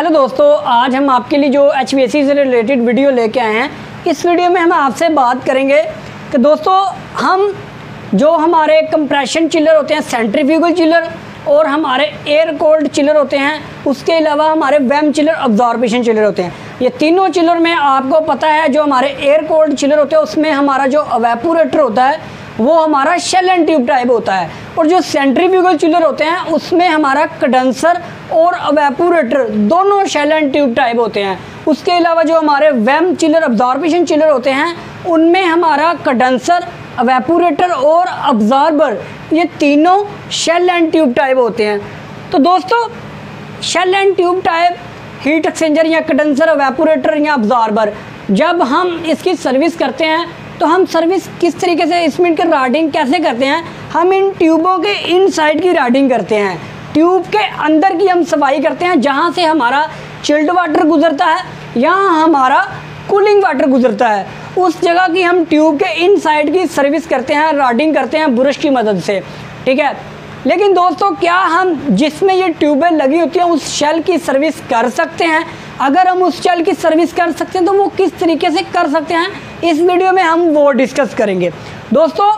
Hello दोस्तों, आज हम आपके लिए जो HVAC से रिलेटेड वीडियो लेके आए हैं। इस वीडियो में हम आपसे बात करेंगे कि दोस्तों हम जो हमारे कंप्रेशन चिलर होते हैं, सेंट्रीफ्यूगल चिलर और हमारे एयर कोल्ड चिलर होते हैं, उसके अलावा हमारे वैम चिलर, अब्जॉर्बेशन चिलर होते हैं। ये तीनों चिलर में आपको पता है जो हमारे एयर कोल्ड चिलर होते हैं उसमें हमारा जो एवेपोरेटर होता है वो हमारा शेल एंड ट्यूब टाइप होता है, और जो सेंट्रीफ्यूगल चिलर होते हैं उसमें हमारा कंडेंसर और एवेपोरेटर दोनों शेल एंड ट्यूब टाइप होते हैं। उसके अलावा जो हमारे वैम चिलर, अब्जॉर्बेशन चिलर होते हैं उनमें हमारा कंडेंसर, एवेपोरेटर और अब्जॉर्बर ये तीनों शेल एंड ट्यूब टाइप होते हैं। तो दोस्तों shell and tube type heat exchanger या कंडेंसर, एवेपोरेटर या अब्जॉर्बर जब हम इसकी सर्विस करते हैं तो हम सर्विस किस तरीके से, इसमें की राडिंग कैसे करते हैं, हम इन ट्यूबों के इनसाइड की राडिंग करते हैं। ट्यूब के अंदर की हम सफाई करते हैं जहाँ से हमारा चिल्ड वाटर गुजरता है या हमारा कूलिंग वाटर गुजरता है, उस जगह की हम ट्यूब के इनसाइड की सर्विस करते हैं, राडिंग करते हैं ब्रश की मदद से, ठीक है। लेकिन दोस्तों क्या हम जिसमें ये ट्यूबें लगी होती हैं उस शेल की सर्विस कर सकते हैं? अगर हम उस शेल की सर्विस कर सकते हैं तो वो किस तरीके से कर सकते हैं, इस वीडियो में हम वो डिस्कस करेंगे। दोस्तों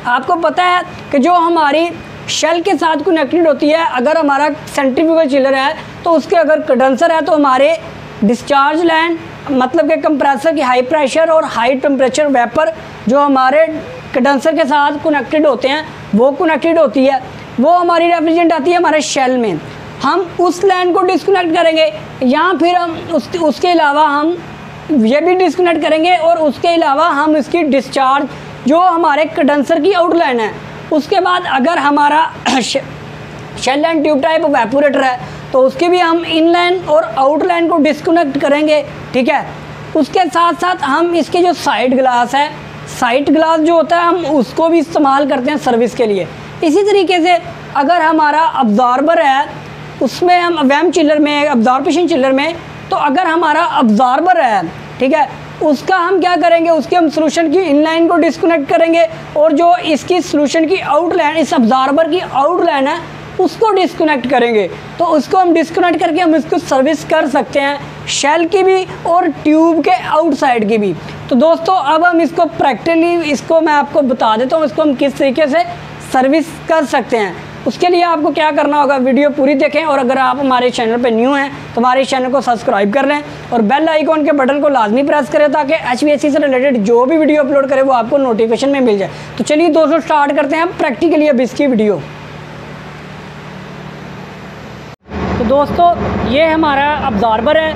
आपको पता है कि जो हमारी शेल के साथ कनेक्टेड होती है, अगर हमारा सेंट्रीफ्यूगल चिलर है तो उसके अगर कंडेंसर है तो हमारे डिस्चार्ज लाइन, मतलब कि कंप्रेसर की हाई प्रेशर और हाई टेम्परेचर वेपर जो हमारे कंडेंसर के साथ कनेक्टेड होते हैं वो कनेक्टेड होती है, वो हमारी रेप्रेजेंट आती है हमारे शेल में। हम उस लाइन को डिस्कनेक्ट करेंगे या फिर हम उसके अलावा हम ये भी डिस्कनेक्ट करेंगे, और उसके अलावा हम इसकी डिस्चार्ज जो हमारे कंडेंसर की आउटलाइन है, उसके बाद अगर हमारा shell and tube type evaporator है तो उसकी भी हम इनलाइन और आउटलाइन को डिस्कनेक्ट करेंगे, ठीक है। उसके साथ साथ हम इसके जो साइड ग्लास है, साइड ग्लास जो होता है हम उसको भी इस्तेमाल करते हैं सर्विस के लिए। इसी तरीके से अगर हमारा अब्जॉर्बर है उसमें हम वैम चिलर में, अब्जॉर्बेशन चिलर में, तो अगर हमारा अब्जॉर्बर है, ठीक है, उसका हम क्या करेंगे, उसके हम सोल्यूशन की इनलाइन को डिस्कनेक्ट करेंगे और जो इसकी सोल्यूशन की आउटलाइन, इस अब्जॉर्बर की आउटलाइन है उसको डिस्कनेक्ट करेंगे। तो उसको हम डिस्कनेक्ट करके हम इसको सर्विस कर सकते हैं, शेल की भी और ट्यूब के आउटसाइड की भी। तो दोस्तों अब हम इसको प्रैक्टिकली इसको मैं आपको बता देता हूँ इसको हम किस तरीके से सर्विस कर सकते हैं। उसके लिए आपको क्या करना होगा, वीडियो पूरी देखें, और अगर आप हमारे चैनल पे न्यू हैं तो हमारे चैनल को सब्सक्राइब कर लें और बेल आइकॉन के बटन को लाजमी प्रेस करें ताकि HVAC से रिलेटेड जो भी वीडियो अपलोड करें वो आपको नोटिफिकेशन में मिल जाए। तो चलिए दोस्तों स्टार्ट करते हैं प्रैक्टिकली अब इसकी वीडियो। तो दोस्तों ये हमारा अब्जॉर्बर है,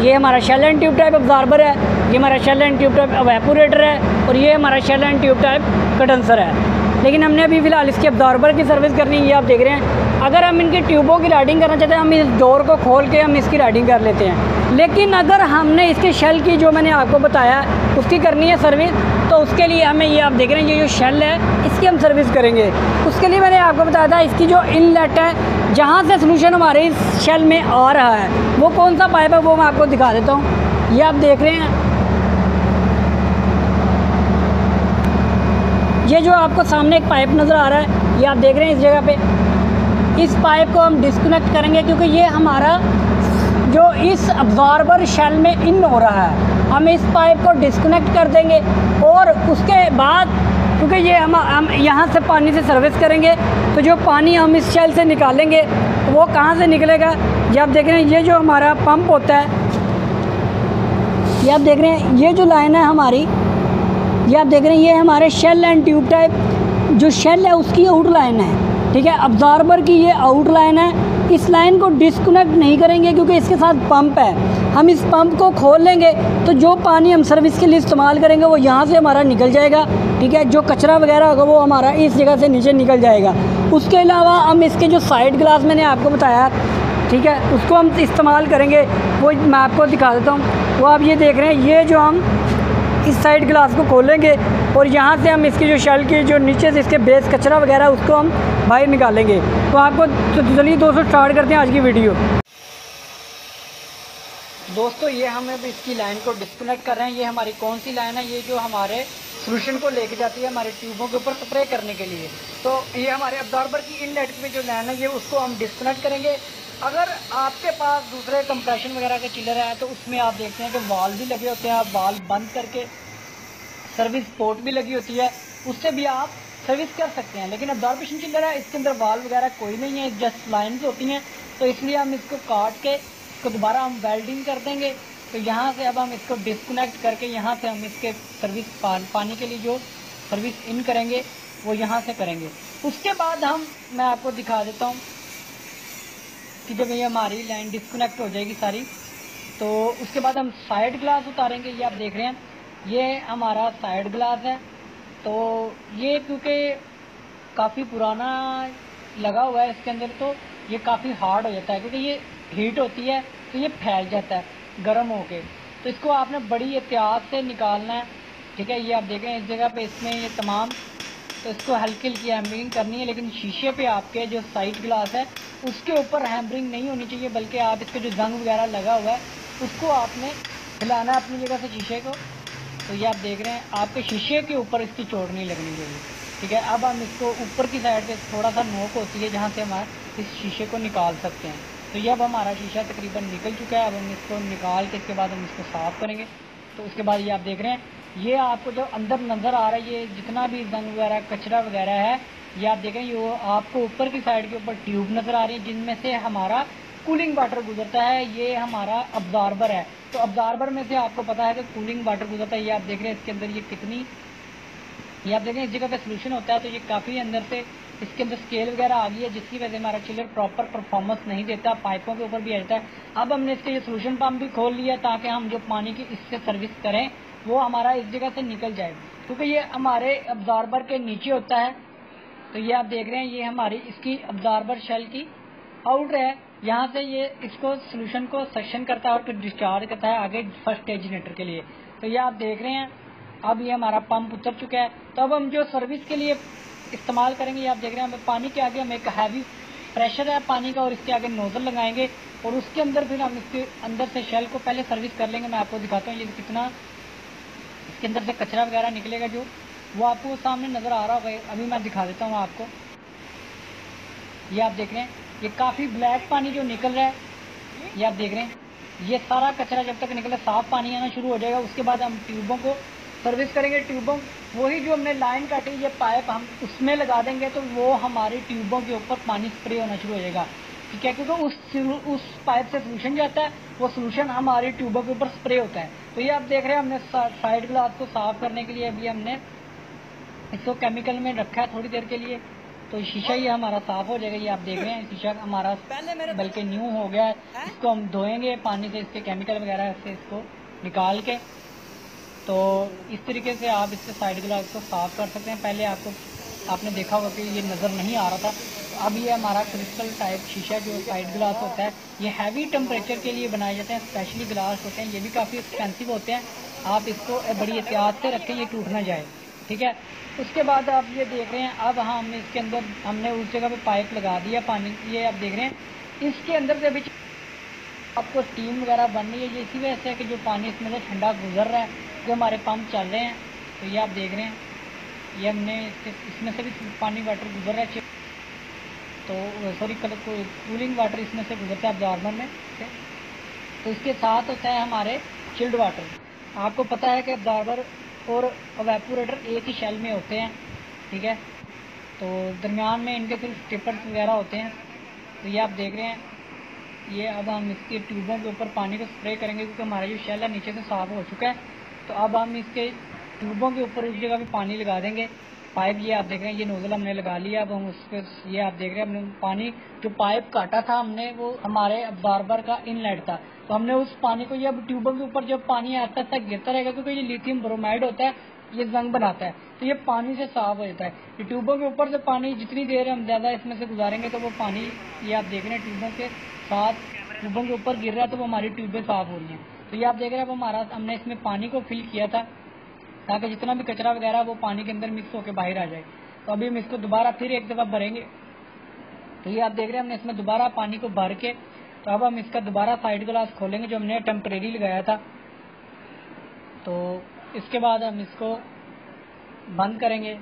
ये हमारा shell and tube type absorber है, ये हमारा shell and tube type evaporator है और ये हमारा shell and tube type condenser है। लेकिन हमने अभी फ़िलहाल इसकी अब्जॉर्बर की सर्विस करनी है, ये आप देख रहे हैं। अगर हम इनकी ट्यूबों की राइडिंग करना चाहते हैं हम इस डोर को खोल के हम इसकी राइडिंग कर लेते हैं। लेकिन अगर हमने इसके शेल की जो मैंने आपको बताया उसकी करनी है सर्विस, तो उसके लिए हमें ये आप देख रहे हैं ये जो शेल है इसकी हम सर्विस करेंगे। उसके लिए मैंने आपको बताया था इसकी जो इनलेट है जहाँ से सोल्यूशन हमारे इस शेल में आ रहा है वो कौन सा पाइप है वो मैं आपको दिखा देता हूँ। ये आप देख रहे हैं, ये जो आपको सामने एक पाइप नज़र आ रहा है, ये आप देख रहे हैं इस जगह पे। इस पाइप को हम डिस्कनेक्ट करेंगे क्योंकि ये हमारा जो इस अब्जॉर्बर शेल में इन हो रहा है, हम इस पाइप को डिस्कनेक्ट कर देंगे। और उसके बाद क्योंकि ये हम यहाँ से पानी से सर्विस करेंगे तो जो पानी हम इस शेल से निकालेंगे वो कहाँ से निकलेगा, ये आप देख रहे हैं। ये जो हमारा पंप होता है, ये आप देख रहे हैं, ये जो लाइन है हमारी, ये आप देख रहे हैं, ये हमारे शेल एंड ट्यूब टाइप जो शेल है उसकी आउटलाइन है, ठीक है। अब्जॉर्बर की ये आउटलाइन है, इस लाइन को डिस्कनेक्ट नहीं करेंगे क्योंकि इसके साथ पंप है। हम इस पंप को खोल लेंगे तो जो पानी हम सर्विस के लिए इस्तेमाल करेंगे वो यहाँ से हमारा निकल जाएगा, ठीक है। जो कचरा वगैरह होगा वो हमारा इस जगह से नीचे निकल जाएगा। उसके अलावा हम इसके जो साइड ग्लास मैंने आपको बताया, ठीक है, उसको हम इस्तेमाल करेंगे, वो मैं आपको दिखा देता हूँ। वो आप ये देख रहे हैं, ये जो हम इस साइड ग्लास को खोलेंगे और यहाँ से हम इसकी जो शेल की जो नीचे से इसके बेस कचरा वगैरह उसको हम बाहर निकालेंगे। तो आपको चलिए दोस्तों स्टार्ट करते हैं आज की वीडियो। दोस्तों ये हम अब इसकी लाइन को डिस्कनेक्ट कर रहे हैं। ये हमारी कौन सी लाइन है, ये जो हमारे सोल्यूशन को लेके जाती है हमारे ट्यूबों के ऊपर स्प्रे करने के लिए। तो ये हमारे अब्जॉर्बर की इनलेट में जो लाइन है ये उसको हम डिस्कनेक्ट करेंगे अगर आपके पास दूसरे कंप्रेशन वगैरह के चिलर है तो उसमें आप देखते हैं कि वाल्व भी लगे होते हैं, आप वाल्व बंद करके सर्विस पोर्ट भी लगी होती है, उससे भी आप सर्विस कर सकते हैं। लेकिन अब्जॉर्बेशन चिलर है, इसके अंदर वाल्व वगैरह कोई नहीं है, जस्ट लाइन्स होती हैं, तो इसलिए हम इसको काट के इसको दोबारा हम वेल्डिंग कर देंगे। तो यहाँ से अब हम इसको डिस्कनेक्ट करके यहाँ से हम इसके सर्विस पानी के लिए जो सर्विस इन करेंगे वो यहाँ से करेंगे। उसके बाद मैं आपको दिखा देता हूँ कि जब ये हमारी लाइन डिस्कनेक्ट हो जाएगी सारी, तो उसके बाद हम साइड ग्लास उतारेंगे। ये आप देख रहे हैं, ये हमारा साइड ग्लास है। तो ये क्योंकि काफ़ी पुराना लगा हुआ है इसके अंदर, तो ये काफ़ी हार्ड हो जाता है, क्योंकि ये हीट होती है तो ये फैल जाता है गर्म होके। तो इसको आपने बड़ी एहतियात से निकालना है, ठीक है। ये आप देखें इस जगह पे इसमें ये तमाम, तो इसको हल्की हल्की हैमरिंग करनी है, लेकिन शीशे पे आपके जो साइड ग्लास है उसके ऊपर हैमरिंग नहीं होनी चाहिए, बल्कि आप इसके जो जंग वगैरह लगा हुआ है उसको आपने हिलाना है अपनी जगह से शीशे को। तो ये आप देख रहे हैं, आपके शीशे के ऊपर इसकी चोट नहीं लगनी चाहिए, ठीक है। अब हम इसको ऊपर की साइड पे थोड़ा सा नोक होती है जहाँ से हम इस शीशे को निकाल सकते हैं। तो ये अब हमारा शीशा तकरीबन निकल चुका है। अब हम इसको निकाल के इसके बाद हम इसको साफ़ करेंगे। तो उसके बाद ये आप देख रहे हैं, ये आपको जो अंदर नज़र आ रहा है, ये जितना भी जंग वगैरह कचरा वगैरह है, ये आप देखें, ये आपको ऊपर की साइड के ऊपर ट्यूब नज़र आ रही है जिनमें से हमारा कूलिंग वाटर गुजरता है। ये हमारा अब्जॉर्बर है, तो अब्जॉर्बर में से आपको पता है कि कूलिंग वाटर गुजरता है। ये आप देख रहे हैं इसके अंदर ये कितनी, ये आप देखें इस जगह पे सोल्यूशन होता है, तो ये काफ़ी अंदर से इसके अंदर स्केल वगैरह आ गई है, जिसकी वजह से हमारा चिलर प्रॉपर परफॉर्मेंस नहीं देता, पाइपों के ऊपर भी आ जाता है। अब हमने इसके ये सोल्यूशन पम्प भी खोल लिया ताकि हम जो पानी की इससे सर्विस करें वो हमारा इस जगह से निकल जाए, क्योंकि ये हमारे अब्जॉर्बर के नीचे होता है। तो ये आप देख रहे हैं, ये हमारी इसकी अब्जॉर्बर शेल की आउटर है, यहाँ से ये इसको सोल्यूशन को सेक्शन करता है और फिर डिस्चार्ज करता है आगे फर्स्ट स्टेज जनरेटर के लिए। तो ये आप देख रहे हैं, अब ये हमारा पंप उतर चुका है। तो अब हम जो सर्विस के लिए इस्तेमाल करेंगे, ये आप देख रहे हैं, पानी के आगे हम एक हैवी प्रेशर है पानी का और इसके आगे नोजल लगाएंगे और उसके अंदर फिर हम इसके अंदर से शेल को पहले सर्विस कर लेंगे। मैं आपको दिखाता हूँ ये कितना इसके अंदर से कचरा वगैरह निकलेगा, जो वो आपको सामने नज़र आ रहा होगा। अभी मैं दिखा देता हूँ आपको। ये आप देख रहे हैं, ये काफ़ी ब्लैक पानी जो निकल रहा है, ये आप देख रहे हैं, ये सारा कचरा जब तक निकले साफ पानी आना शुरू हो जाएगा। उसके बाद हम ट्यूबों को सर्विस करेंगे। ट्यूबों वही जो हमने लाइन काटी, ये पाइप हम उसमें लगा देंगे, तो वो हमारी ट्यूबों के ऊपर पानी स्प्रे होना शुरू हो जाएगा, ठीक है। क्योंकि उस पाइप से सोल्यूशन जाता है, वो सोल्यूशन हमारी ट्यूबों के ऊपर स्प्रे होता है। तो ये आप देख रहे हैं, हमने साइड ग्लास को साफ करने के लिए अभी हमने इसको केमिकल में रखा है थोड़ी देर के लिए, तो शीशा ये हमारा साफ हो जाएगा। ये आप देख रहे हैं, शीशा हमारा बल्कि न्यू हो गया है। इसको हम धोएंगे पानी से, इसके केमिकल वगैरह से इसको निकाल के। तो इस तरीके से आप इससे साइड ग्लास को साफ कर सकते हैं। पहले आपने देखा होगा कि ये नज़र नहीं आ रहा था। तो अब ये हमारा क्रिस्टल टाइप शीशा जो साइड ग्लास होता है, ये हैवी टेम्परेचर के लिए बनाए जाते हैं, स्पेशली ग्लास होते हैं, ये भी काफ़ी एक्सपेंसिव होते हैं। आप इसको बड़ी एहतियात से रखें, ये टूट ना जाए, ठीक है। उसके बाद आप ये देख रहे हैं, अब हमने इसके अंदर हमने उस जगह पे पाइप लगा दिया पानी, ये आप देख रहे हैं, इसके अंदर से भी आपको स्टीम वगैरह बन रही है। ये इसी वजह से कि जो पानी इसमें से ठंडा गुजर रहा है, जो हमारे पंप चल रहे हैं। तो ये आप देख रहे हैं, ये हमने इसमें से भी पानी वाटर गुजर रहा है, तो सॉरी कूलिंग वाटर इसमें से गुजरता है अब्जॉर्बर में, ठीक है। तो इसके साथ होता है हमारे चिल्ड वाटर। आपको पता है कि अब्जॉर्बर और एवेपोरेटर एक ही शेल में होते हैं, ठीक है। तो दरमियान में इनके सिर्फ स्टिपर्स वगैरह होते हैं। तो ये आप देख रहे हैं, ये अब हम इसके ट्यूबों के ऊपर पानी को स्प्रे करेंगे, क्योंकि हमारा जो शेल है नीचे से साफ़ हो चुका है। तो अब हम इसके ट्यूबों के ऊपर उस जगह भी पानी लगा देंगे। पाइप ये आप देख रहे हैं, ये नोजल हमने लगा लिया। अब हम उस पर ये आप देख रहे हैं, हमने पानी जो पाइप काटा था हमने, वो हमारे अब्जॉर्बर का इनलेट था। तो हमने उस पानी को, ये अब ट्यूबों के ऊपर जब पानी आहिस्ता आहिस्ता गिरता रहेगा, क्योंकि ये लिथियम ब्रोमाइड होता है, ये जंग बनाता है, तो ये पानी से साफ हो जाता है। ये ट्यूबों के ऊपर से पानी जितनी देर हम ज़्यादा इसमें से गुजारेंगे, तो वो पानी ये आप देख रहे हैं ट्यूबों के साथ ट्यूबों के ऊपर गिर रहा है, तो वो हमारी ट्यूबें साफ हो रही हैं। तो ये आप देख रहे हैं, अब हमने इसमें पानी को फिल किया था ताकि जितना भी कचरा वगैरह वो पानी के अंदर मिक्स होकर बाहर आ जाए। तो अभी हम इसको दोबारा फिर एक दफ़ा भरेंगे। तो ये आप देख रहे हैं, हमने इसमें दोबारा पानी को भर के, तो अब हम इसका दोबारा साइड ग्लास खोलेंगे जो हमने टेम्परेरी लगाया था। तो इसके बाद हम इसको बंद करेंगे।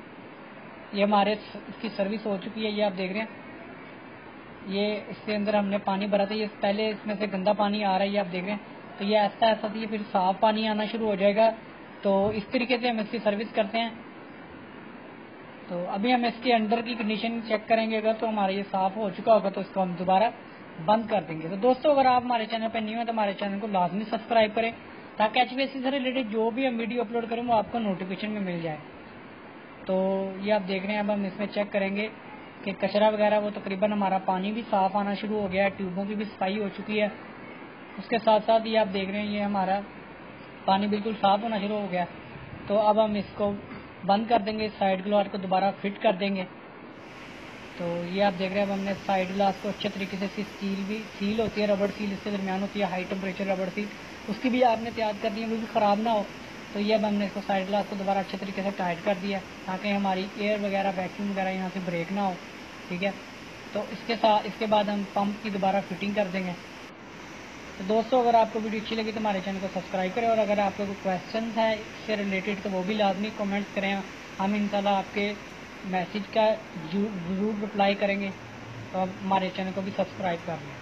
ये हमारे इसकी सर्विस हो चुकी है, ये आप देख रहे हैं। ये इसके अंदर हमने पानी भरा था, ये पहले इसमें से गंदा पानी आ रहा है, ये आप देख रहे हैं। तो ये ऐसा ऐसा ये फिर साफ पानी आना शुरू हो जाएगा। तो इस तरीके से हम इसकी सर्विस करते हैं। तो अभी हम इसके अंदर की कंडीशन चेक करेंगे, अगर तो हमारा ये साफ हो चुका होगा तो इसको हम दोबारा बंद कर देंगे। तो दोस्तों अगर आप हमारे चैनल पर न्यू हैं तो हमारे चैनल को लाजमी सब्सक्राइब करें, ताकि HVAC से रिलेटेड जो भी हम वीडियो अपलोड करें वो आपको नोटिफिकेशन में मिल जाए। तो ये आप देख रहे हैं, अब हम इसमें चेक करेंगे कि कचरा वगैरह वो तकरीबन हमारा पानी भी साफ आना शुरू हो गया है, ट्यूबों की भी सफाई हो चुकी है। उसके साथ साथ ये आप देख रहे हैं, ये हमारा पानी बिल्कुल साफ होना शुरू हो गया। तो अब हम इसको बंद कर देंगे, साइड ग्लास को दोबारा फिट कर देंगे। तो ये आप देख रहे हैं, अब हमने साइड ग्लास को अच्छे तरीके से, इसकी सील होती है, रबड़ सील इसके दरमियान होती है, हाई टेम्परेचर रबड़ सील, उसकी भी आपने तैयार कर दी है, वो भी ख़राब ना हो। तो ये अब हमने इसको साइड ग्लास को दोबारा अच्छे तरीके से टाइट कर दिया, ताकि हमारी एयर वगैरह वैक्यूम वगैरह यहाँ से ब्रेक ना हो। ठीक है, तो इसके बाद हम पंप की दोबारा फिटिंग कर देंगे। तो दोस्तों अगर आपको वीडियो अच्छी लगी तो हमारे चैनल को सब्सक्राइब करें, और अगर आपको कोई क्वेश्चन है इससे रिलेटेड तो वो भी लाजमी कमेंट्स करें, हम इंशाल्लाह आपके मैसेज का ज़रूर रिप्लाई करेंगे। तो आप हमारे चैनल को भी सब्सक्राइब कर लें।